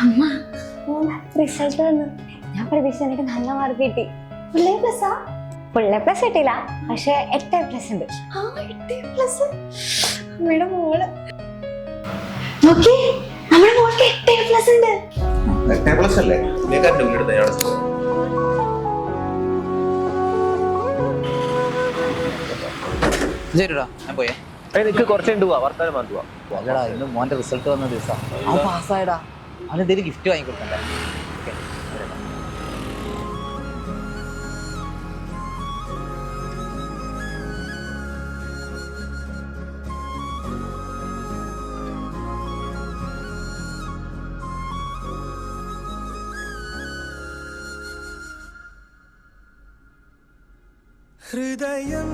അമ്മ റിസൾട്ട് വന്നു. ഞാൻ പ്രതീക്ഷ എനിക്ക് നല്ല മാർക്ക് കിട്ടി. ഫുൾ എ പ്ലസ് കിട്ടിയില്ല, പക്ഷെ 8A+ ഉണ്ട്. അമ്മയുടെ മോള് നോക്കി, നമ്മുടെ മോൾക്ക് 8A+ ഉണ്ട്. അല്ലേ ശരിടാ, ഞാൻ പോയേ. എനിക്ക് കുറച്ചുണ്ട് വർത്താനം മാറ്റുക. അല്ലടാ, ഇന്ന് മോന്റെ റിസൾട്ട് വന്ന ദിവസം അവൻ പാസ്സായടാ. അവന് എന്തെങ്കിലും ഗിഫ്റ്റ് വാങ്ങിക്കൊടുക്കണ്ടേ? ഓക്കെ. ഹൃദയം